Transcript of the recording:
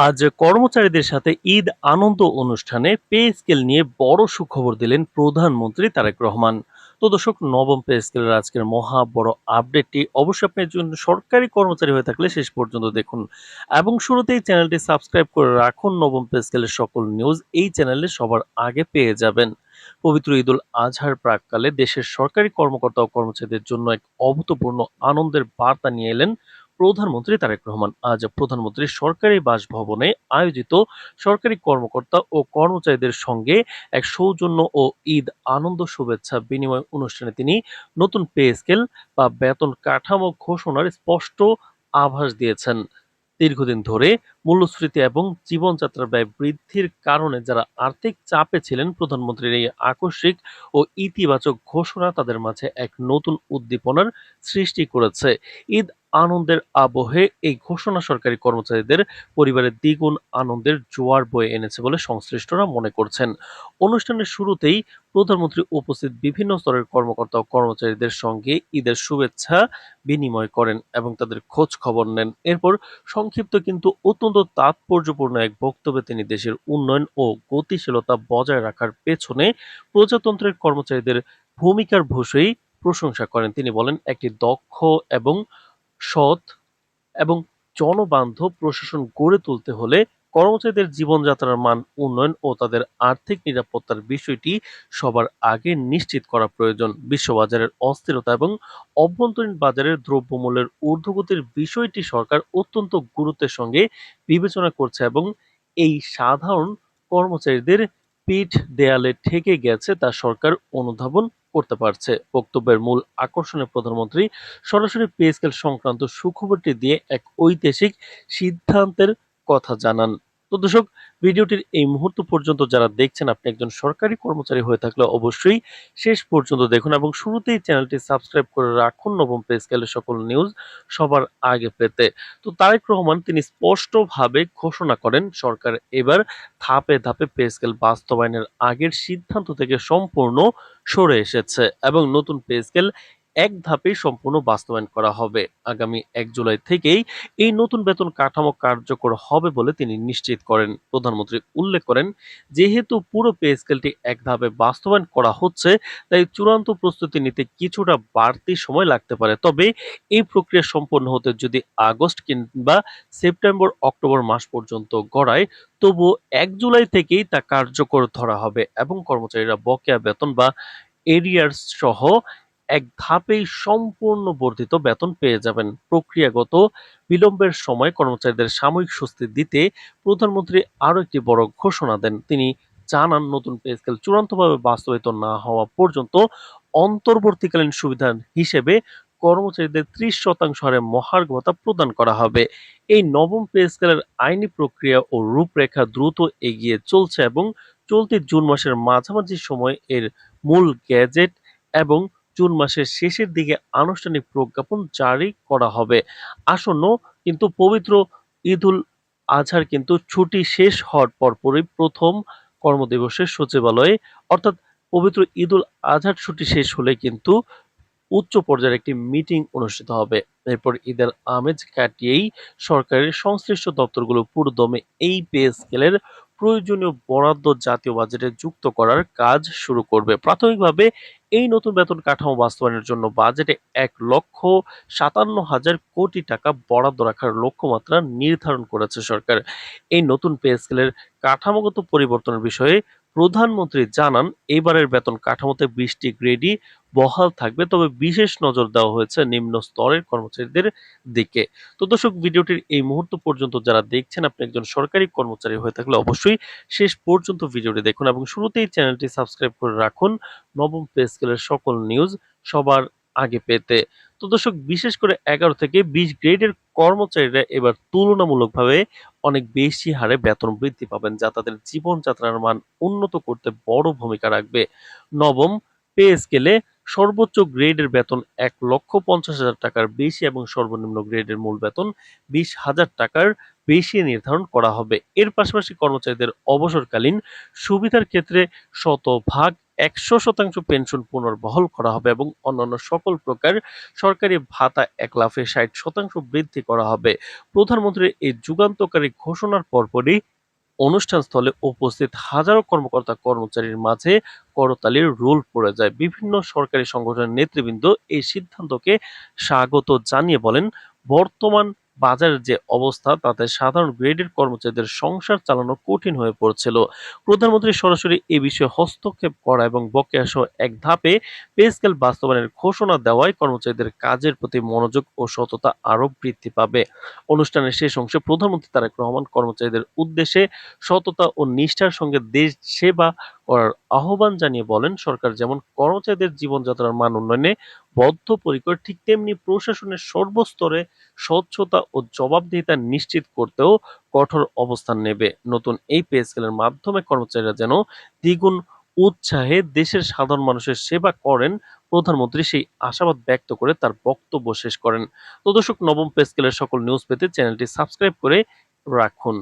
আজ কর্মচারীদের সাথে ঈদ আনন্দ অনুষ্ঠানে পে স্কেল নিয়ে বড় সুখবর দিলেন প্রধানমন্ত্রী তারেক রহমান। তো দর্শক, নবম পে স্কেলের আজকের মহা বড় আপডেটটি অবশ্যই আপনি একজন সরকারি কর্মচারী হয়ে থাকলে শেষ পর্যন্ত দেখুন এবং শুরুতেই চ্যানেলটি সাবস্ক্রাইব করে রাখুন। নবম পে স্কেলের সকল নিউজ এই চ্যানেলে সবার আগে পেয়ে যাবেন। পবিত্র ঈদুল আজহার প্রাককালে দেশের সরকারি কর্মকর্তা ও কর্মচারীদের জন্য এক অভূতপূর্ণ আনন্দের বার্তা নিয়ে এলেন প্রধানমন্ত্রী তারেক রহমান। আজ প্রধানমন্ত্রীর সরকারি বাসভবনে আয়োজিত সরকারি কর্মকর্তা ও কর্মচারীদের সঙ্গে এক সৌজন্য ও ঈদ আনন্দ শুভেচ্ছা বিনিময় অনুষ্ঠানে তিনি নতুন পে স্কেল বা বেতন কাঠামো ঘোষণার স্পষ্ট আভাস দিয়েছেন। দীর্ঘদিন ধরে মূল্যস্ফীতি এবং জীবনযাত্রার ব্যয় বৃদ্ধির কারণে যারা আর্থিক চাপে ছিলেন, প্রধানমন্ত্রীর এই আকস্মিক ও ইতিবাচক ঘোষণা তাদের মাঝে এক নতুন উদ্দীপনার সৃষ্টি করেছে। ঈদ আনন্দের আবহে এই ঘোষণা সরকারি কর্মচারীদের পরিবারের দ্বিগুণ আনন্দের জোয়ার বয়ে এনেছে বলে সংশ্লিষ্টরা মনে করছেন। অনুষ্ঠানের শুরুতেই প্রধানমন্ত্রী উপস্থিত বিভিন্ন স্তরের কর্মকর্তা ও কর্মচারীদের সঙ্গে ঈদের শুভেচ্ছা বিনিময় করেন এবং তাদের খোঁজ খবর নেন। এরপর সংক্ষিপ্ত কিন্তু অত্যন্ত তাৎপর্যপূর্ণ এক বক্তব্যে তিনি দেশের উন্নয়ন ও গতিশীলতা বজায় রাখার পেছনে প্রজাতন্ত্রের কর্মচারীদের ভূমিকার ভূয়সী প্রশংসা করেন। তিনি বলেন, একটি দক্ষ এবং সৎ এবং জনবান্ধব প্রশাসন গড়ে তুলতে হলে কর্মচারীদের জীবনযাত্রার মান উন্নয়ন ও তাদের আর্থিক নিরাপত্তার বিষয়টি সবার আগে নিশ্চিত করা প্রয়োজন। বিশ্ববাজারের অস্থিরতা এবং অভ্যন্তরীণ বাজারের দ্রব্যমূল্যের ঊর্ধ্বগতির বিষয়টি সরকার অত্যন্ত গুরুত্বের সঙ্গে বিবেচনা করছে এবং এই সাধারণ কর্মচারীদের পিঠ দেয়ালে ঠেকে গেছে তা সরকার অনুধাবন করতে পারছে। বক্তব্যের মূল আকর্ষণে প্রধানমন্ত্রী সরাসরি পে স্কেল সংক্রান্ত সুখবরটি দিয়ে এক ঐতিহাসিক সিদ্ধান্তের কথা জানান। তো দর্শক, ভিডিওটির এই মুহূর্ত পর্যন্ত যারা দেখছেন, আপনি একজন সরকারি কর্মচারী হয়ে থাকলে অবশ্যই শেষ পর্যন্ত দেখুন এবং শুরুতেই চ্যানেলটি সাবস্ক্রাইব করে রাখুন নবম পে স্কেলের সকল নিউজ সবার আগে পেতে। তো তারেক রহমান তিনি স্পষ্টভাবে ঘোষণা করেন, সরকার এবার ধাপে ধাপে পে স্কেল বাস্তবায়নের আগের সিদ্ধান্ত থেকে সম্পূর্ণ সরে এসেছে এবং নতুন পে স্কেল এক ধাপেই সম্পূর্ণ বাস্তবায়ন করা হবে। আগামী ১ জুলাই থেকেই এই নতুন বেতন কাঠামো কার্যকর হবে বলে তিনি নিশ্চিত করেন। প্রধানমন্ত্রী উল্লেখ করেন, যেহেতু পুরো পে স্কেলটি এক ধাপে বাস্তবায়ন করা হচ্ছে, তাই চূড়ান্ত প্রস্তুতি নিতে কিছুটা বাড়তি সময় লাগতে পারে। তবে এই প্রক্রিয়া সম্পন্ন হতে যদি আগস্ট কিংবা সেপ্টেম্বর অক্টোবর মাস পর্যন্ত গড়ায়, তবুও ১ জুলাই থেকেই তা কার্যকর ধরা হবে এবং কর্মচারীরা বকেয়া বেতন বা এরিয়ার্স সহ এক ধাপেই সম্পূর্ণ বর্ধিত বেতন পেয়ে যাবেন। প্রক্রিয়াগত বিলম্বের সময় কর্মচারীদের সাময়িক স্বস্তি দিতে প্রধানমন্ত্রী আরো একটি বড় ঘোষণা দেন। তিনি জানান, নতুন পে স্কেল চূড়ান্তভাবে বাস্তবায়িত না হওয়া পর্যন্ত অন্তর্বর্তীকালীন সুবিধা হিসেবে কর্মচারীদের ৩০% হারে মহার্ঘ ভাতা প্রদান করা হবে। এই নবম পে স্কেলের আইনি প্রক্রিয়া ও রূপরেখা দ্রুত এগিয়ে চলছে এবং চলতি জুন মাসের মাঝামাঝি সময় এর মূল গ্যাজেট এবং জুন মাসের শেষের দিকে আনুষ্ঠানিক প্রজ্ঞাপন জারি করা হবে। আসন্ন কিন্তু পবিত্র ঈদুল আজহার কিন্তু ছুটি শেষ হওয়ার পরপরই প্রথম কর্মদিবসে সচিবালয়ে, অর্থাৎ পবিত্র ঈদুল আজহার ছুটি শেষ হলে কিন্তু উচ্চ পর্যায়ের একটি মিটিং অনুষ্ঠিত হবে। এরপর ঈদের আমেজ কাটিয়েই সরকারের সংশ্লিষ্ট দপ্তরগুলো পুরোদমে এই পে স্কেলের প্রয়োজনীয় বরাদ্দ জাতীয় বাজেটে যুক্ত করার কাজ শুরু করবে। প্রাথমিকভাবে এই নতুন বেতন কাঠামো বাস্তবায়নের জন্য বাজেটে ১,৫৭,০০০ কোটি টাকা বরাদ্দ রাখার লক্ষ্যমাত্রা নির্ধারণ করেছে সরকার। এই নতুন পে স্কেলের কাঠামোগত পরিবর্তনের বিষয়ে প্রধানমন্ত্রী জানান, এবারের বেতন কাঠামোতে ২০টি গ্রেডই বহাল থাকবে, তবে বিশেষ নজর দেওয়া হয়েছে নিম্ন স্তরের কর্মচারীদের দিকে। তো দর্শক, ভিডিওটির এই মুহূর্ত পর্যন্ত যারা দেখছেন, আপনি একজন সরকারি কর্মচারী হয়ে থাকলে অবশ্যই শেষ পর্যন্ত ভিডিওটি দেখুন এবং শুরুতেই চ্যানেলটি সাবস্ক্রাইব করে রাখুন নবম পে স্কেলের সকল নিউজ সবার আগে পেতে। তো দর্শক, বিশেষ করে ১১ থেকে ২০ গ্রেডের কর্মচারীরা এবার তুলনামূলকভাবে অনেক বেশি হারে বেতন বৃদ্ধি পাবেন, যা তাদের জীবনযাত্রার মান উন্নত করতে বড় ভূমিকা রাখবে। নবম পে স্কেলে সর্বোচ্চ গ্রেডের বেতন ১,৫০,০০০ টাকার বেশি এবং সর্বনিম্ন গ্রেডের মূল বেতন ২০,০০০ টাকার বেশি নির্ধারণ করা হবে। এর পাশাপাশি কর্মচারীদের অবসরকালীন সুবিধার ক্ষেত্রে শতভাগ 100% পেনশন পুনর্বহাল করা হবে এবং অন্যান্য সকল প্রকার সরকারি ভাতা এক লাফে 60% বৃদ্ধি করা হবে। প্রধানমন্ত্রীর এই যুগান্তকারী ঘোষণার পরপরই অনুষ্ঠান স্থলে উপস্থিত হাজারো কর্মকর্তা কর্মচারীর মাঝে করতালির রোল পড়ে যায়। বিভিন্ন সরকারি সংগঠনের নেতৃবৃন্দ এই সিদ্ধান্তকে স্বাগত জানিয়ে বলেন, বর্তমান বাজারের যে অবস্থা তাতে সাধারণ গ্রেডের কর্মচারীদের সংসার চালানো কঠিন হয়ে পড়ছিল। প্রধানমন্ত্রী সরাসরি এ বিষয়ে হস্তক্ষেপ করা এবং বকেয়া সহ এক ধাপে পে স্কেল বাস্তবায়নের ঘোষণা দেওয়ায় কর্মচারীদের কাজের প্রতি মনোযোগ ও সততা আরো বৃদ্ধি পাবে। অনুষ্ঠানের শেষ অংশে প্রধানমন্ত্রী তারেক রহমান কর্মচারীদের উদ্দেশ্যে সততা ও নিষ্ঠার সঙ্গে দেশ সেবা করার আহ্বান জানিয়ে বলেন, সরকার যেমন কর্মচারীদের জীবনযাত্রার মান উন্নয়নে বদ্ধপরিকর, ঠিক তেমনি প্রশাসনের সর্বস্তরে স্বচ্ছতা ও জবাবদিহিতা নিশ্চিত করতেও কঠোর অবস্থান নেবে। নতুন এই পে স্কেলের মাধ্যমে কর্মচারীরা যেন দ্বিগুণ উৎসাহে দেশের সাধারণ মানুষের সেবা করেন, প্রধানমন্ত্রী সেই আশাবাদ ব্যক্ত করে তার বক্তব্য শেষ করেন। তো দর্শক, নবম পে স্কেলের সকল নিউজ পেতে চ্যানেলটি সাবস্ক্রাইব করে রাখুন।